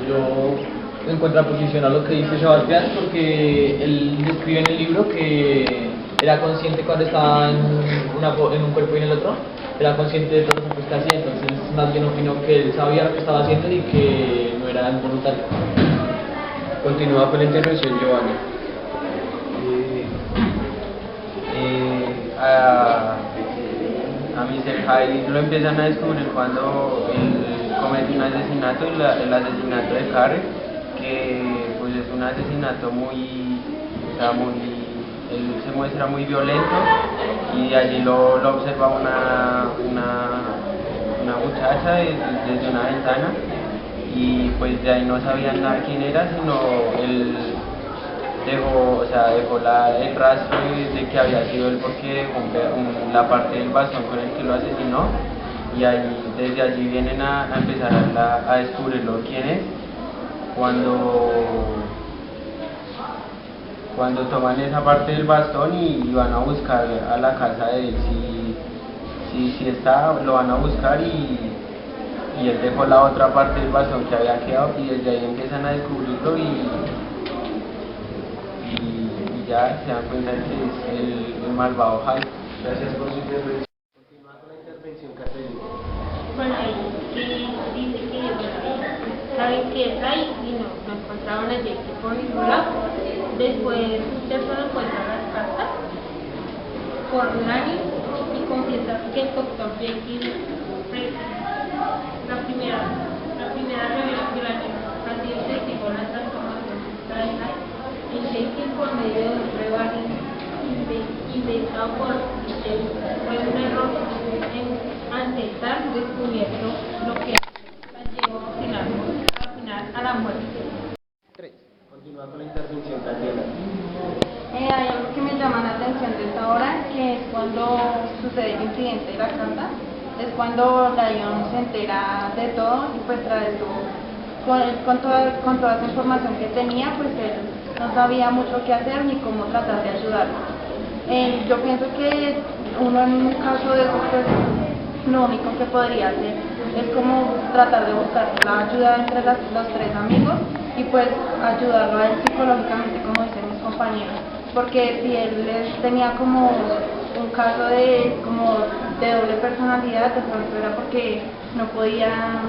yo en contraposición a lo que dice Sebastián, porque él describe en el libro que era consciente cuando estaba en un cuerpo y en el otro, era consciente de todo lo que estaba haciendo, entonces más bien opinó que él sabía lo que estaba haciendo y que no era involuntario. Continúa con la intervención, Giovanni. A Mr. Hyde lo empiezan a descubrir cuando él comete un asesinato, el asesinato de Carrie, que pues es un asesinato él se muestra muy violento, y allí lo observa una muchacha desde una ventana, y pues de ahí no sabían nada quién era, sino él dejó el rastro de que había sido él, porque dejó la parte del bastón con el que lo asesinó, y desde allí vienen a empezar a descubrirlo quién es, cuando toman esa parte del bastón y van a buscar a la casa de él, si está, lo van a buscar, y él dejó la otra parte del bastón que había quedado, y desde ahí empiezan a descubrirlo y ya se dan cuenta de que es el malvado Hyde. Gracias por su intervención. Continúa con la intervención, Caterina. Bueno, dice que saben que es ahí y no encontraban a Jake por ningún lado. Después Peterson encuentra las cartas por Larry y confiesa que el doctor Jekyll, la primera revelación casi testigo la transformación de Hyde en Jekyll por medio de un brebaje inventado por Michel. Fue un error al estar descubierto lo que la llevó al final a la muerte. Continúa con la intervención, Daniela. Hay algo que me llama la atención de esta obra, que es cuando sucede el incidente de la carta, es cuando Lion se entera de todo y pues tras esto, con toda esa información que tenía, pues él no sabía mucho qué hacer ni cómo tratar de ayudarlo. Yo pienso que uno en un caso de eso, pues lo único que podría hacer es como tratar de buscar la ayuda entre los tres amigos y pues ayudarlo a él psicológicamente, como dicen mis compañeros, porque si él tenía como un caso de doble personalidad, de pronto era porque no podía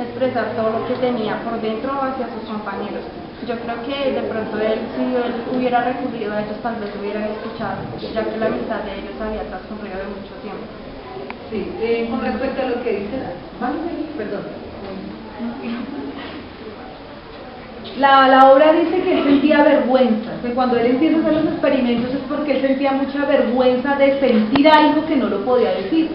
expresar todo lo que tenía por dentro hacia sus compañeros. Yo creo que de pronto si él hubiera recurrido a ellos, tal vez lo hubieran escuchado, ya que la amistad de ellos había transcurrido de mucho tiempo. Sí, con respecto a lo que dice, perdón. La obra dice que él sentía vergüenza, que cuando él empieza a hacer los experimentos es porque él sentía mucha vergüenza de sentir algo que no lo podía decir.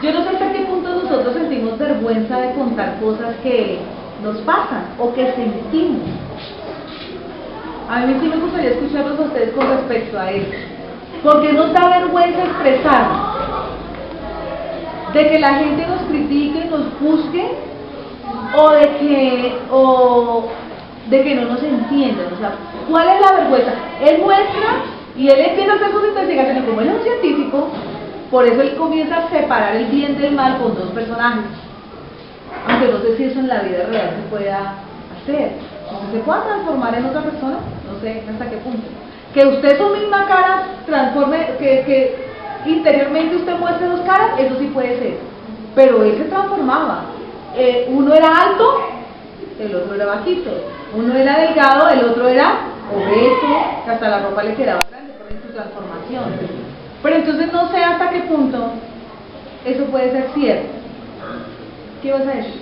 Yo no sé hasta qué punto nosotros sentimos vergüenza de contar cosas que nos pasan o que sentimos. A mí sí me gustaría escucharlos a ustedes con respecto a eso. ¿Por qué nos da vergüenza expresar? ¿De que la gente nos critique, nos juzgue? ¿O de que no nos entiendan? O sea, ¿cuál es la vergüenza? Él muestra y él empieza a hacer sus investigaciones, como él es un científico, por eso él comienza a separar el bien del mal con dos personajes. Aunque no sé si eso en la vida real se pueda hacer. ¿Se pueda transformar en otra persona? No sé hasta qué punto. Que usted su misma cara transforme, que interiormente usted muestre dos caras, eso sí puede ser. Pero él se transformaba. Uno era alto, el otro era bajito. Uno era delgado, el otro era obeso, que hasta la ropa le quedaba grande por su transformación. Pero entonces no sé hasta qué punto eso puede ser cierto. ¿Qué vas a decir?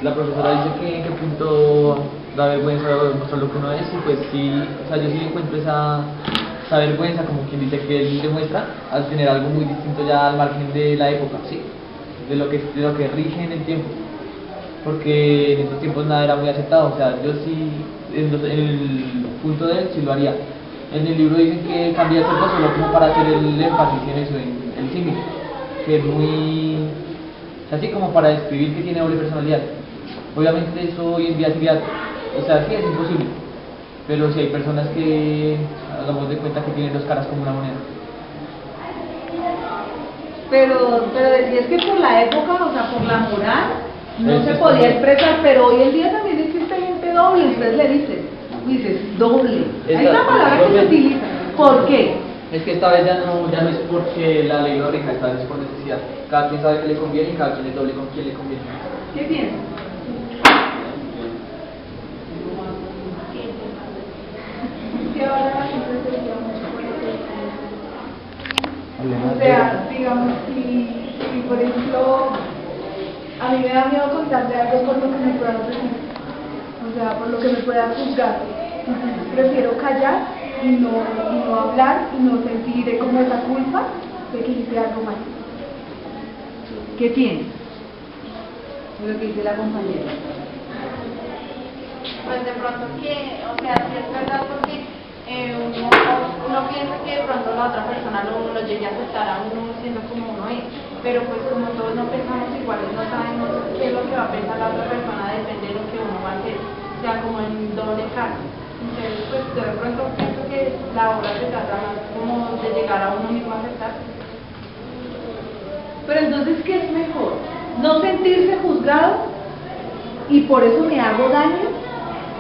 La profesora dice que en qué punto da vergüenza mostrar lo que uno es, y pues sí, o sea, yo sí encuentro esa vergüenza, como quien dice, que él demuestra al tener algo muy distinto ya al margen de la época, ¿sí? de lo que rige en el tiempo, porque en estos tiempos nada era muy aceptado. O sea, yo sí, en el punto de él sí lo haría. En el libro dicen que cambia el cuerpo solo como para hacer el énfasis en eso, en el símil, que es muy, así como para describir que tiene doble personalidad. Obviamente eso hoy en día sería, o sea, sí es imposible, pero si hay personas que hagamos de cuenta que tienen dos caras como una moneda. Pero decías que por la época, o sea, por la moral, no se podía expresar, pero hoy en día también existe gente doble, ustedes le dicen, dices doble. Hay una palabra que se utiliza. ¿Por qué? Es que esta vez ya no es porque la ley lo rija, esta vez es por necesidad. Cada quien sabe que le conviene y cada quien es doble con quien le conviene. ¿Qué piensas? Que ahora la gente se guía mucho por lo que o sea, digamos, si por ejemplo a mí me da miedo contar de algo por lo que me pueda decir, o sea, por lo que me pueda juzgar, entonces prefiero callar y no hablar y no sentir como esa culpa de que hice algo mal. ¿Qué piensas? Es lo que dice la compañera. Pues de pronto que, o sea, sí es verdad porque uno piensa que de pronto la otra persona lo llegue a aceptar a uno siendo como uno es, pero pues como todos no pensamos iguales, no sabemos qué es lo que va a pensar la otra persona, depende de lo que uno va a hacer, o sea, como en doble cara. Entonces, pues yo de pronto pienso que la obra se trata más como de llegar a uno mismo a aceptar. Pero entonces, ¿qué es mejor? ¿No sentirse juzgado y por eso me hago daño?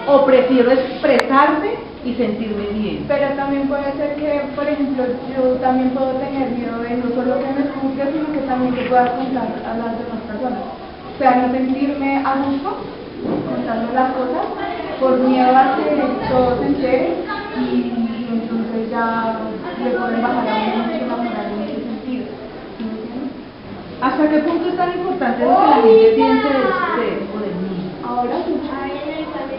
¿O prefiero expresarme y sentirme bien? Pero también puede ser que, por ejemplo, yo también puedo tener miedo de no solo que me juzgue, sino que también que pueda contar a las demás personas. O sea, no sentirme a gusto contando las cosas por miedo a que todo se entere y entonces ya le pueden bajar a uno mucho la moral en ese sentido. ¿Sí me entiendes? ¿Hasta qué punto es tan importante lo que la gente piense de usted o de mí? Ahora sí.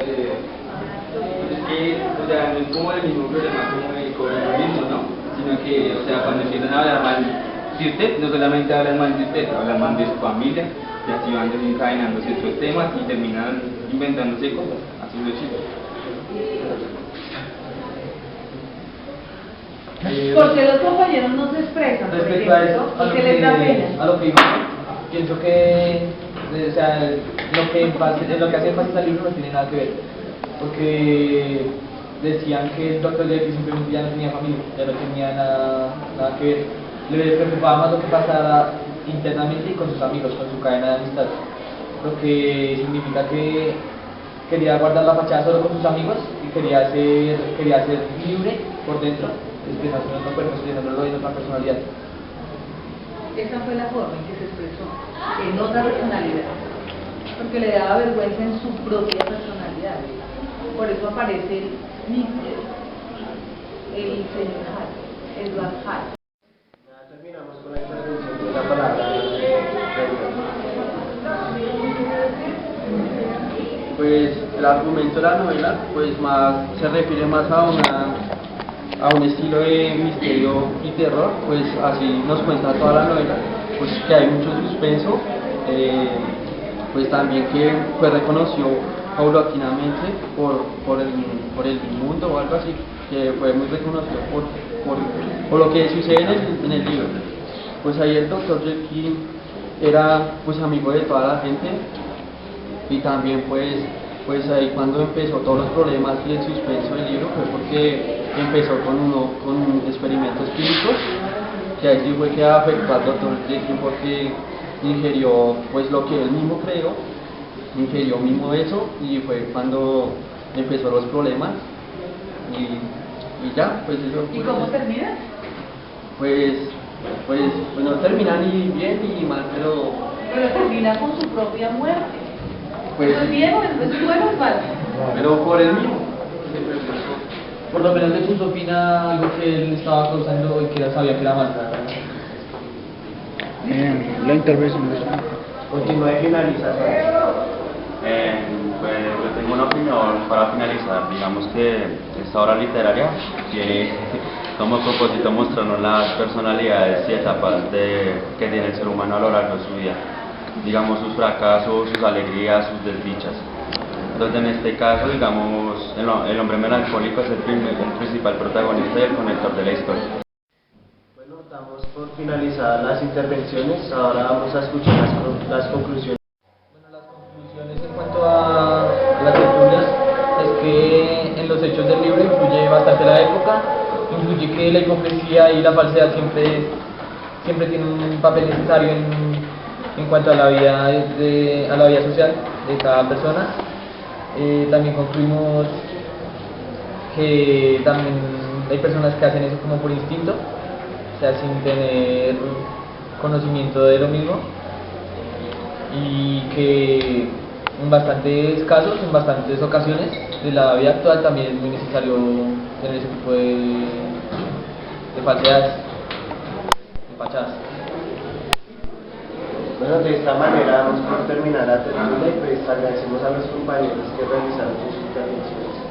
Es que, o sea, no es como el mismo problema como el coronavirus, ¿no? Sino que, o sea, cuando empiezan a hablar mal de usted, no solamente hablan mal de usted, hablan mal de su familia, y así van desencadenándose estos temas y terminan inventándose cosas, haciendo chistes. ¿Por qué los compañeros no se expresan? Por Respecto a eso, ejemplo? ¿Por qué les da pena? a lo que dijo, pienso que, o sea, lo que hace énfasis al libro no tiene nada que ver, porque decían que el doctor Jekyll simplemente ya no tenía familia, ya no tenía nada que ver, le preocupaba más lo que pasara internamente y con sus amigos, con su cadena de amistad, lo que significa que quería guardar la fachada solo con sus amigos y quería ser libre por dentro, expresándolo en otro cuerpo, expresándolo en otra personalidad. Esa fue la forma en que se expresó, en otra personalidad, porque le daba vergüenza en su propia personalidad. Por eso aparece el señor Hall, Edward Hall. Ya terminamos con la intervención de la palabra. Pues el argumento de la novela pues se refiere más a un estilo de misterio y terror, pues así nos cuenta toda la novela, pues que hay mucho suspenso, pues también que fue reconocido paulatinamente por el mundo o algo así, que fue muy reconocido por lo que sucede en el libro. Pues ahí el doctor Jekyll era pues amigo de toda la gente y también pues ahí cuando empezó todos los problemas y el suspenso del libro fue porque empezó con experimentos químicos, que ahí sí fue que afectó al doctor Jekyll porque ingirió pues lo que él mismo creó, ingirió mismo eso y fue cuando empezó los problemas y ya, pues eso. ¿Y cómo termina? Pues no termina ni bien ni mal, pero termina con su propia muerte. pues ¿Es bien o es bueno o es malo? pero por el mismo. Por lo menos le puso fin a algo que él estaba causando y que él sabía que era mal. La intervención de Continúa y finaliza. Pues yo tengo una opinión para finalizar. Digamos que esta obra literaria tiene como propósito mostrarnos las personalidades y etapas que tiene el ser humano a lo largo de su vida. Digamos sus fracasos, sus alegrías, sus desdichas. Entonces en este caso, digamos, el hombre melancólico es el principal protagonista y el conector de la historia. Bueno, damos por finalizadas las intervenciones. Ahora vamos a escuchar las conclusiones. Bueno, las conclusiones en cuanto a las lecturas es que en los hechos del libro influye bastante la época, influye que la hipocresía y la falsedad siempre tienen un papel necesario en cuanto a la vida, a la vida social de cada persona. También concluimos que también hay personas que hacen eso como por instinto, o sea, sin tener conocimiento de lo mismo, y que en bastantes casos, en bastantes ocasiones de la vida actual también es muy necesario tener ese tipo de falsedades, de fachadas. Bueno, de esta manera vamos por terminar la tertulia y pues agradecemos a los compañeros que realizaron sus intervenciones.